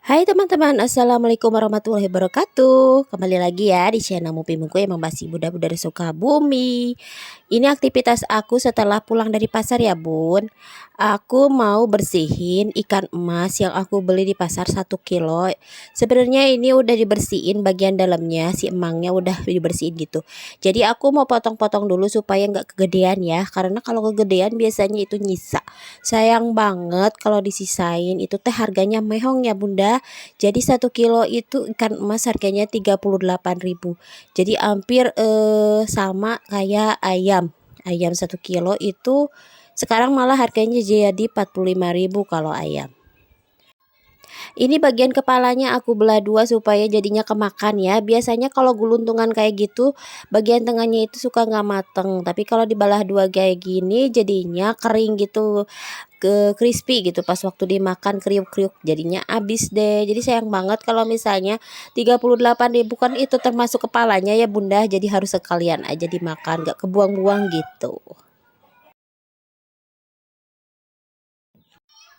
Hai teman-teman, Assalamualaikum warahmatullahi wabarakatuh. Kembali lagi ya di channel Mupi Mungku yang membahas Bunda dari Sukabumi. Ini aktivitas aku setelah pulang dari pasar ya bun. Aku mau bersihin ikan emas yang aku beli di pasar 1 kilo. Sebenarnya ini udah dibersihin bagian dalamnya, si emangnya udah dibersihin gitu. Jadi aku mau potong-potong dulu supaya nggak kegedean ya. Karena kalau kegedean biasanya itu nyisa. Sayang banget kalau disisain, itu teh harganya mehong ya bunda. Jadi 1 kilo itu ikan emas harganya 38.000. Jadi hampir sama kayak ayam. Ayam 1 kilo itu sekarang malah harganya jadi 45.000 kalau ayam. Ini bagian kepalanya aku belah dua supaya jadinya kemakan ya. Biasanya kalau guluntungan kayak gitu, bagian tengahnya itu suka nggak mateng. Tapi kalau dibelah dua kayak gini, jadinya kering gitu, ke crispy gitu. Pas waktu dimakan kriuk-kriuk, jadinya habis deh. Jadi sayang banget kalau misalnya 38.000 kan itu termasuk kepalanya ya bunda. Jadi harus sekalian aja dimakan, nggak kebuang-buang gitu.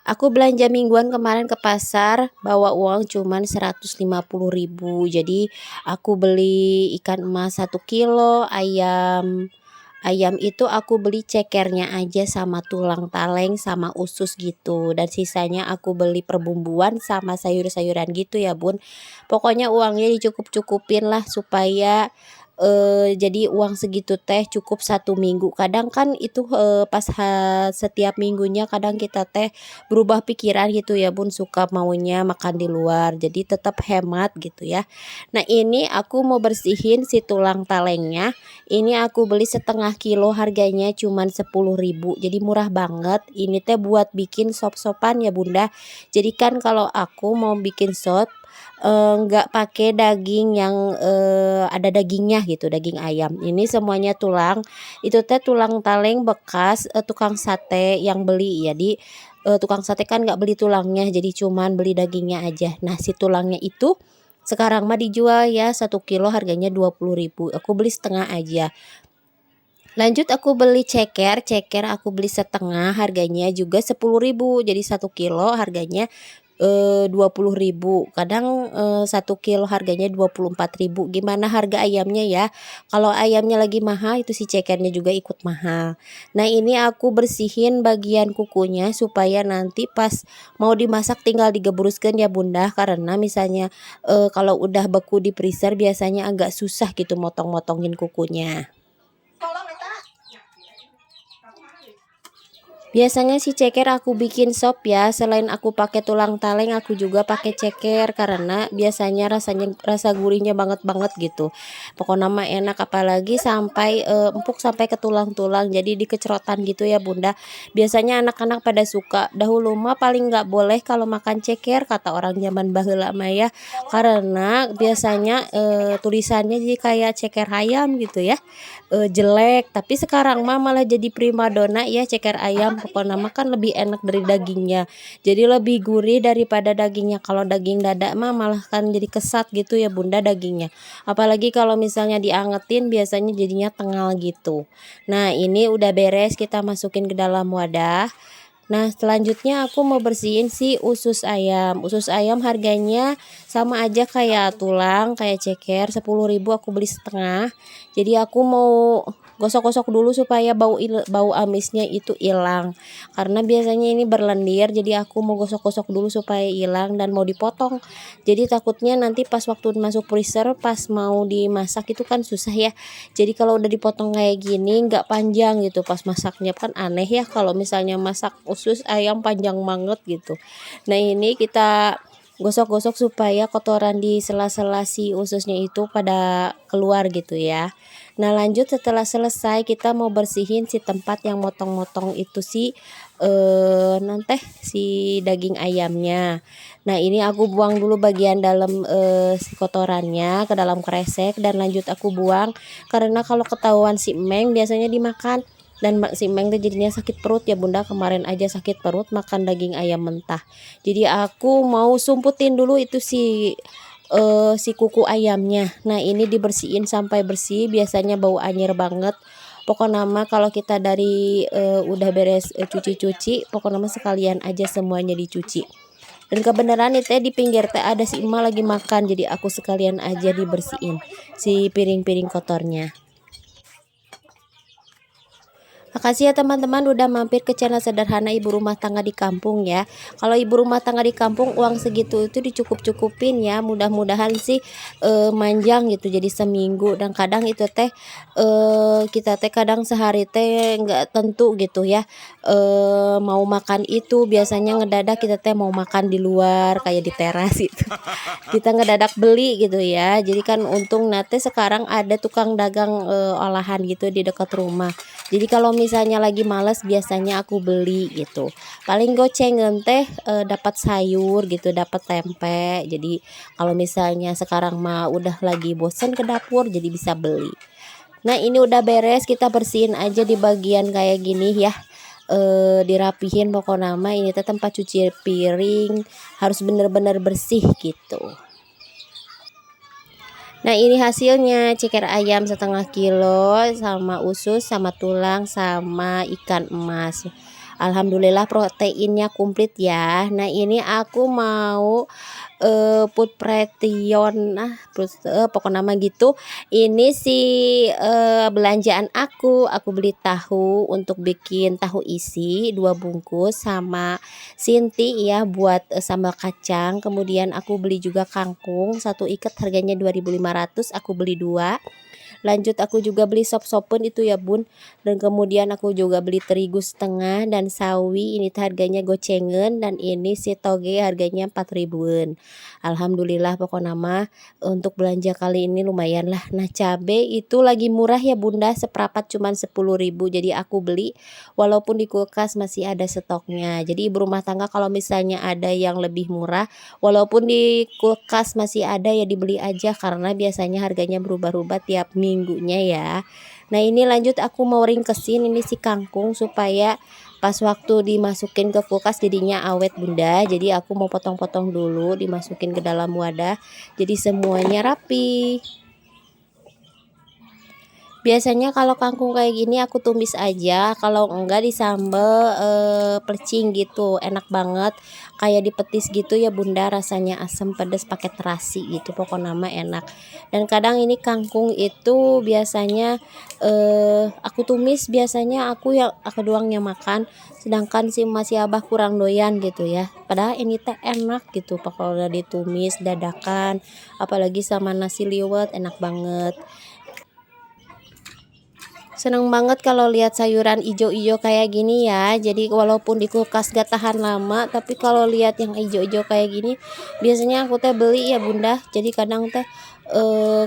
Aku belanja mingguan kemarin ke pasar, bawa uang cuman 150.000. Jadi aku beli ikan emas 1 kilo, ayam itu aku beli cekernya aja sama tulang taleng sama usus gitu. Dan sisanya aku beli perbumbuan sama sayur-sayuran gitu ya bun. Pokoknya uangnya dicukup-cukupin lah supaya jadi uang segitu teh cukup 1 minggu. Kadang kan itu pas setiap minggunya kadang kita teh berubah pikiran gitu ya bun, suka maunya makan di luar, jadi tetap hemat gitu ya. Nah ini aku mau bersihin si tulang talengnya. Ini aku beli 1/2 kilo, harganya cuman 10.000, jadi murah banget. Ini teh buat bikin sop-sopan ya bunda. Jadi kan kalau aku mau bikin sop nggak pakai daging yang ada dagingnya gitu, daging ayam. Ini semuanya tulang. Itu teh tulang taleng bekas tukang sate yang beli ya. Di tukang sate kan nggak beli tulangnya, jadi cuman beli dagingnya aja. Nah si tulangnya itu sekarang mah dijual ya 1 kilo harganya 20.000. Aku beli setengah aja. Lanjut aku beli ceker aku beli setengah, harganya juga 10.000. Jadi 1 kilo harganya 20.000. Kadang 1 kilo harganya 24.000. Gimana harga ayamnya ya? Kalau ayamnya lagi mahal itu si cekernya juga ikut mahal. Nah ini aku bersihin bagian kukunya supaya nanti pas mau dimasak tinggal digebruskan ya bunda. Karena misalnya kalau udah beku di freezer biasanya agak susah gitu motong-motongin kukunya. Biasanya si ceker aku bikin sop ya, selain aku pakai tulang taleng aku juga pakai ceker karena biasanya rasa gurihnya banget gitu. Pokoknya mah enak, apalagi sampai empuk sampai ke tulang-tulang, jadi dikecerotan gitu ya bunda. Biasanya anak-anak pada suka. Dahulu mah paling nggak boleh kalau makan ceker kata orang zaman baheula mah ya, karena biasanya tulisannya jadi kayak ceker ayam gitu ya, jelek. Tapi sekarang mah malah jadi primadona ya ceker ayam. Pokoknya mah kan lebih enak dari dagingnya, jadi lebih gurih daripada dagingnya. Kalau daging dada mah malah kan jadi kesat gitu ya bunda dagingnya, apalagi kalau misalnya diangetin biasanya jadinya tengal gitu. Nah ini udah beres, kita masukin ke dalam wadah. Nah selanjutnya aku mau bersihin si usus ayam. Usus ayam harganya sama aja kayak tulang, kayak ceker, 10.000. Aku beli setengah. Jadi aku mau gosok-gosok dulu supaya bau amisnya itu hilang. Karena biasanya ini berlendir, jadi aku mau gosok-gosok dulu supaya hilang dan mau dipotong. Jadi takutnya nanti pas waktu masuk freezer pas mau dimasak itu kan susah ya. Jadi kalau udah dipotong kayak gini nggak panjang gitu pas masaknya, kan aneh ya kalau misalnya masak usus ayam panjang banget gitu. Nah ini kita gosok-gosok supaya kotoran di sela-sela si ususnya itu pada keluar gitu ya. Nah lanjut setelah selesai kita mau bersihin si tempat yang motong-motong itu nanti si daging ayamnya. Nah ini aku buang dulu bagian dalam si kotorannya ke dalam kresek dan lanjut aku buang, karena kalau ketahuan si Meng biasanya dimakan. Dan si Meng tuh jadinya sakit perut ya bunda, kemarin aja sakit perut makan daging ayam mentah. Jadi aku mau sumputin dulu itu si kuku ayamnya. Nah ini dibersihin sampai bersih, biasanya bau anjir banget. Pokoknya mah kalau kita dari udah beres cuci-cuci, pokoknya mah sekalian aja semuanya dicuci. Dan kebenaran nih teh di pinggir teh ada si emak lagi makan, jadi aku sekalian aja dibersihin si piring-piring kotornya. Makasih ya teman-teman udah mampir ke channel sederhana ibu rumah tangga di kampung ya. Kalau ibu rumah tangga di kampung uang segitu itu dicukup-cukupin ya. Mudah-mudahan sih manjang gitu jadi seminggu, dan kadang itu teh kita teh kadang sehari teh nggak tentu gitu ya. Mau makan itu biasanya ngedadak kita teh mau makan di luar kayak di teras itu. Kita ngedadak beli gitu ya. Jadi kan untung nate sekarang ada tukang dagang olahan gitu di dekat rumah. Jadi kalau misalnya lagi males biasanya aku beli gitu. Paling gocengen teh dapat sayur gitu, dapat tempe. Jadi kalau misalnya sekarang mah udah lagi bosen ke dapur jadi bisa beli. Nah, ini udah beres, kita bersihin aja di bagian kayak gini ya. Dirapihin pokoknya mah ini teh tempat cuci piring harus bener-bener bersih gitu. Nah, ini hasilnya ceker ayam setengah kilo sama usus sama tulang sama ikan emas. Alhamdulillah proteinnya komplit ya. Nah, ini aku mau food pretion pokoknya nama gitu. Ini si belanjaan aku beli tahu untuk bikin tahu isi 2 bungkus sama Sinti ya buat sambal kacang. Kemudian aku beli juga kangkung 1 ikat harganya 2.500, aku beli 2. Lanjut aku juga beli sop-sopen itu ya bun, dan kemudian aku juga beli terigu setengah dan sawi ini harganya gocengen, dan ini si toge harganya 4 ribuan. Alhamdulillah pokoknya mah untuk belanja kali ini lumayan lah. Nah, cabe itu lagi murah ya bunda, seperapat cuman 10.000, jadi aku beli walaupun di kulkas masih ada stoknya. Jadi ibu rumah tangga kalau misalnya ada yang lebih murah walaupun di kulkas masih ada ya dibeli aja, karena biasanya harganya berubah-ubah tiap minggunya ya. Nah, ini lanjut aku mau ringkesin ini si kangkung supaya pas waktu dimasukin ke kulkas jadinya awet bunda. Jadi aku mau potong-potong dulu dimasukin ke dalam wadah jadi semuanya rapi. Biasanya kalau kangkung kayak gini aku tumis aja, kalau enggak disambel plecing gitu, enak banget. Kayak dipetis gitu ya bunda, rasanya asam pedas pakai terasi gitu, pokoknya nama enak. Dan kadang ini kangkung itu biasanya aku tumis, biasanya aku doang yang makan, sedangkan si masih abah kurang doyan gitu ya. Padahal ini teh enak gitu, pokoknya ditumis dadakan, apalagi sama nasi liwet enak banget. Seneng banget kalau lihat sayuran ijo-ijo kayak gini ya. Jadi walaupun di kulkas gak tahan lama, tapi kalau lihat yang ijo-ijo kayak gini biasanya aku teh beli ya bunda. Jadi kadang teh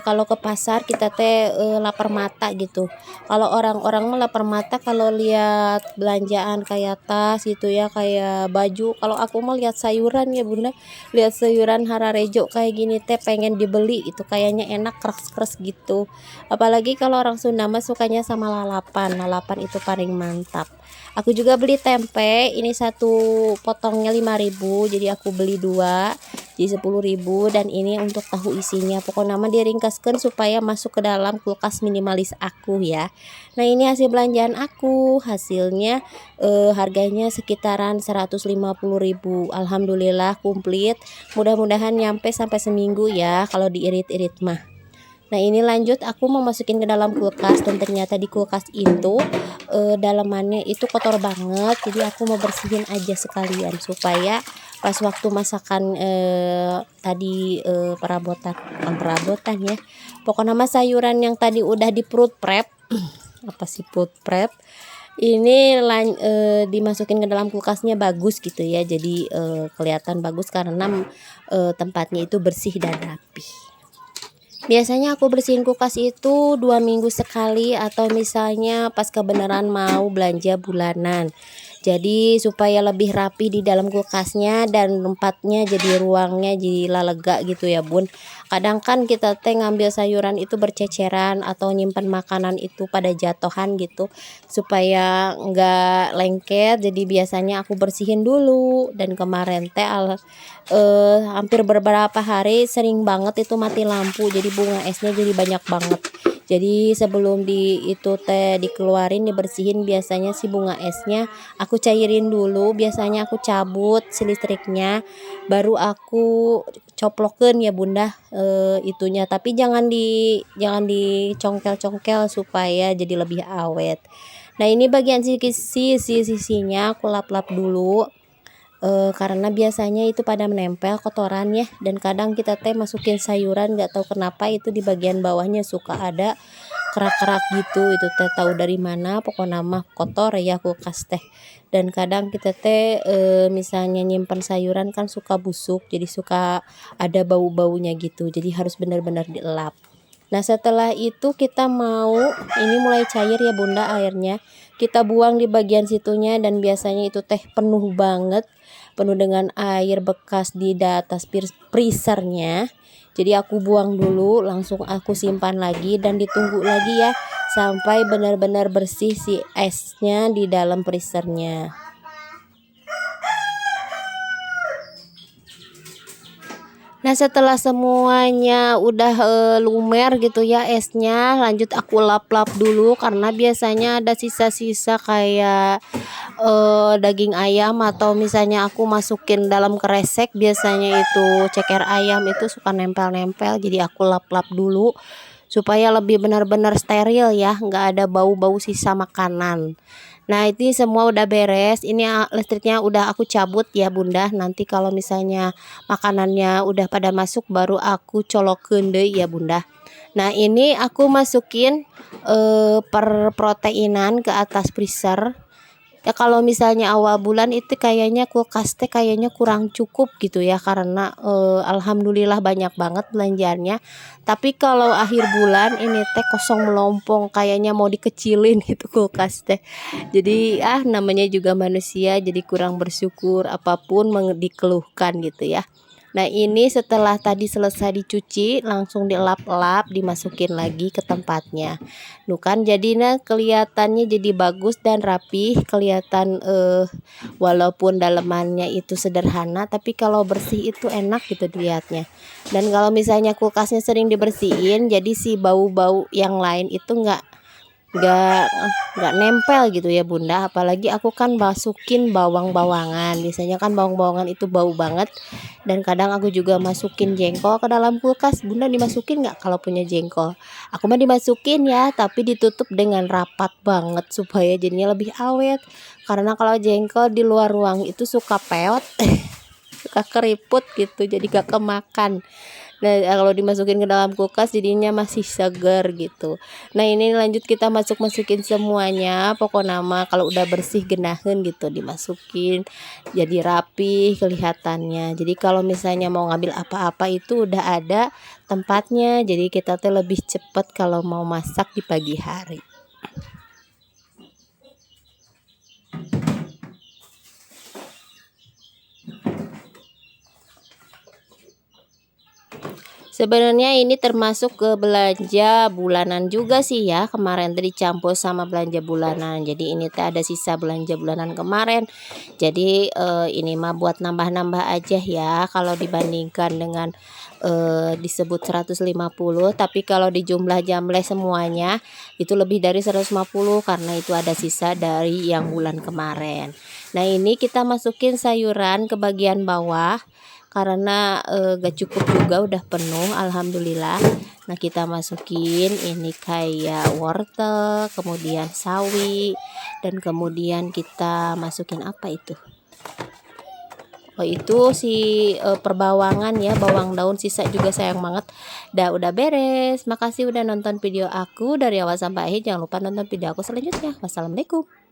kalau ke pasar kita teh lapar mata gitu. Kalau orang-orang mah lapar mata kalau lihat belanjaan kayak tas gitu ya, kayak baju. Kalau aku mah lihat sayuran ya bunda, lihat sayuran hararejo kayak gini teh pengen dibeli itu, kayaknya enak keras-keras gitu. Apalagi kalau orang Sunda mah sukanya sama lalapan. Lalapan itu paling mantap. Aku juga beli tempe, ini satu potongnya 5.000, jadi aku beli 2 jadi 10.000, dan ini untuk tahu isinya. Pokoknya nama diringkaskan supaya masuk ke dalam kulkas minimalis aku ya. Nah, ini hasil belanjaan aku. Hasilnya harganya sekitaran 150.000. Alhamdulillah komplit. Mudah-mudahan nyampe sampai seminggu ya kalau diirit-irit mah. Nah, ini lanjut aku mau masukin ke dalam kulkas, dan ternyata di kulkas itu dalamannya itu kotor banget. Jadi aku mau bersihin aja sekalian supaya pas waktu masakan tadi perabotan ya. Pokoknya nama sayuran yang tadi udah di fruit prep apa sih fruit prep ini dimasukin ke dalam kulkasnya bagus gitu ya. Jadi kelihatan bagus karena tempatnya itu bersih dan rapi. Biasanya aku bersihin kulkas itu 2 minggu sekali, atau misalnya pas kebenaran mau belanja bulanan. Jadi supaya lebih rapi di dalam kulkasnya dan tempatnya jadi ruangnya jadi lega gitu ya bun. Kadang kan kita teh ngambil sayuran itu berceceran atau nyimpan makanan itu pada jatuhan gitu supaya enggak lengket. Jadi biasanya aku bersihin dulu, dan kemarin teh hampir beberapa hari sering banget itu mati lampu, jadi bunga esnya jadi banyak banget. Jadi sebelum itu teh dikeluarin dibersihin, biasanya si bunga esnya aku cairin dulu, biasanya aku cabut si listriknya, baru aku coplokeun ya Bunda, itunya, tapi jangan dicongkel-congkel supaya jadi lebih awet. Nah, ini bagian sisinya aku lap-lap dulu, karena biasanya itu pada menempel kotoran ya, dan kadang kita teh masukin sayuran nggak tahu kenapa itu di bagian bawahnya suka ada kerak-kerak gitu, itu teh tahu dari mana, pokoknya mah kotor ya kulkas teh. Dan kadang kita teh misalnya nyimpan sayuran kan suka busuk, jadi suka ada bau-baunya gitu, jadi harus benar-benar dielap. Nah, setelah itu kita mau ini mulai cair ya Bunda airnya. Kita buang di bagian situnya, dan biasanya itu teh penuh banget, penuh dengan air bekas di atas freezernya. Jadi aku buang dulu, langsung aku simpan lagi dan ditunggu lagi ya sampai benar-benar bersih si esnya di dalam freezernya. Nah, setelah semuanya udah lumer gitu ya esnya, lanjut aku lap-lap dulu karena biasanya ada sisa-sisa kayak daging ayam, atau misalnya aku masukin dalam kresek, biasanya itu ceker ayam itu suka nempel-nempel, jadi aku lap-lap dulu supaya lebih benar-benar steril ya, nggak ada bau-bau sisa makanan. Nah, ini semua udah beres, ini listriknya udah aku cabut ya Bunda. Nanti kalau misalnya makanannya udah pada masuk baru aku colokeun deui ya Bunda. Nah, ini aku masukin per proteinan ke atas freezer. Ya, kalau misalnya awal bulan itu kayaknya kulkas teh kayaknya kurang cukup gitu ya, karena alhamdulillah banyak banget belanjaannya. Tapi kalau akhir bulan ini teh kosong melompong, kayaknya mau dikecilin gitu kulkas teh. Jadi namanya juga manusia, jadi kurang bersyukur apapun dikeluhkan gitu ya. Nah, ini setelah tadi selesai dicuci langsung dilap-lap, dimasukin lagi ke tempatnya. Nuh kan jadinya kelihatannya jadi bagus dan rapi, kelihatan walaupun dalemannya itu sederhana, tapi kalau bersih itu enak gitu dilihatnya. Dan kalau misalnya kulkasnya sering dibersihin, jadi si bau-bau yang lain itu nggak nggak nempel gitu ya Bunda. Apalagi aku kan masukin bawang-bawangan, biasanya kan bawang-bawangan itu bau banget. Dan kadang aku juga masukin jengkol ke dalam kulkas. Bunda dimasukin nggak kalau punya jengkol? Aku mah dimasukin ya, tapi ditutup dengan rapat banget supaya jadinya lebih awet, karena kalau jengkol di luar ruang itu suka peot suka keriput gitu, jadi gak kemakan. Nah, kalau dimasukin ke dalam kulkas jadinya masih segar gitu. Nah, ini lanjut kita masukin semuanya, pokoknya mah kalau udah bersih genahin gitu dimasukin, jadi rapi kelihatannya. Jadi kalau misalnya mau ngambil apa-apa itu udah ada tempatnya, jadi kita tuh lebih cepet kalau mau masak di pagi hari. Sebenarnya ini termasuk ke belanja bulanan juga sih ya, kemarin tadi dicampur sama belanja bulanan. Jadi ini teh ada sisa belanja bulanan kemarin. Jadi ini mah buat nambah-nambah aja ya, kalau dibandingkan dengan disebut 150, tapi kalau dijumlah jamleh semuanya itu lebih dari 150 karena itu ada sisa dari yang bulan kemarin. Nah, ini kita masukin sayuran ke bagian bawah karena gak cukup juga udah penuh alhamdulillah. Nah, kita masukin ini kayak wortel, kemudian sawi, dan kemudian kita masukin apa itu, oh itu si perbawangan ya, bawang daun sisa juga sayang banget. Udah beres. Makasih udah nonton video aku dari awal sampai akhir. Jangan lupa nonton video aku selanjutnya. Wassalamualaikum.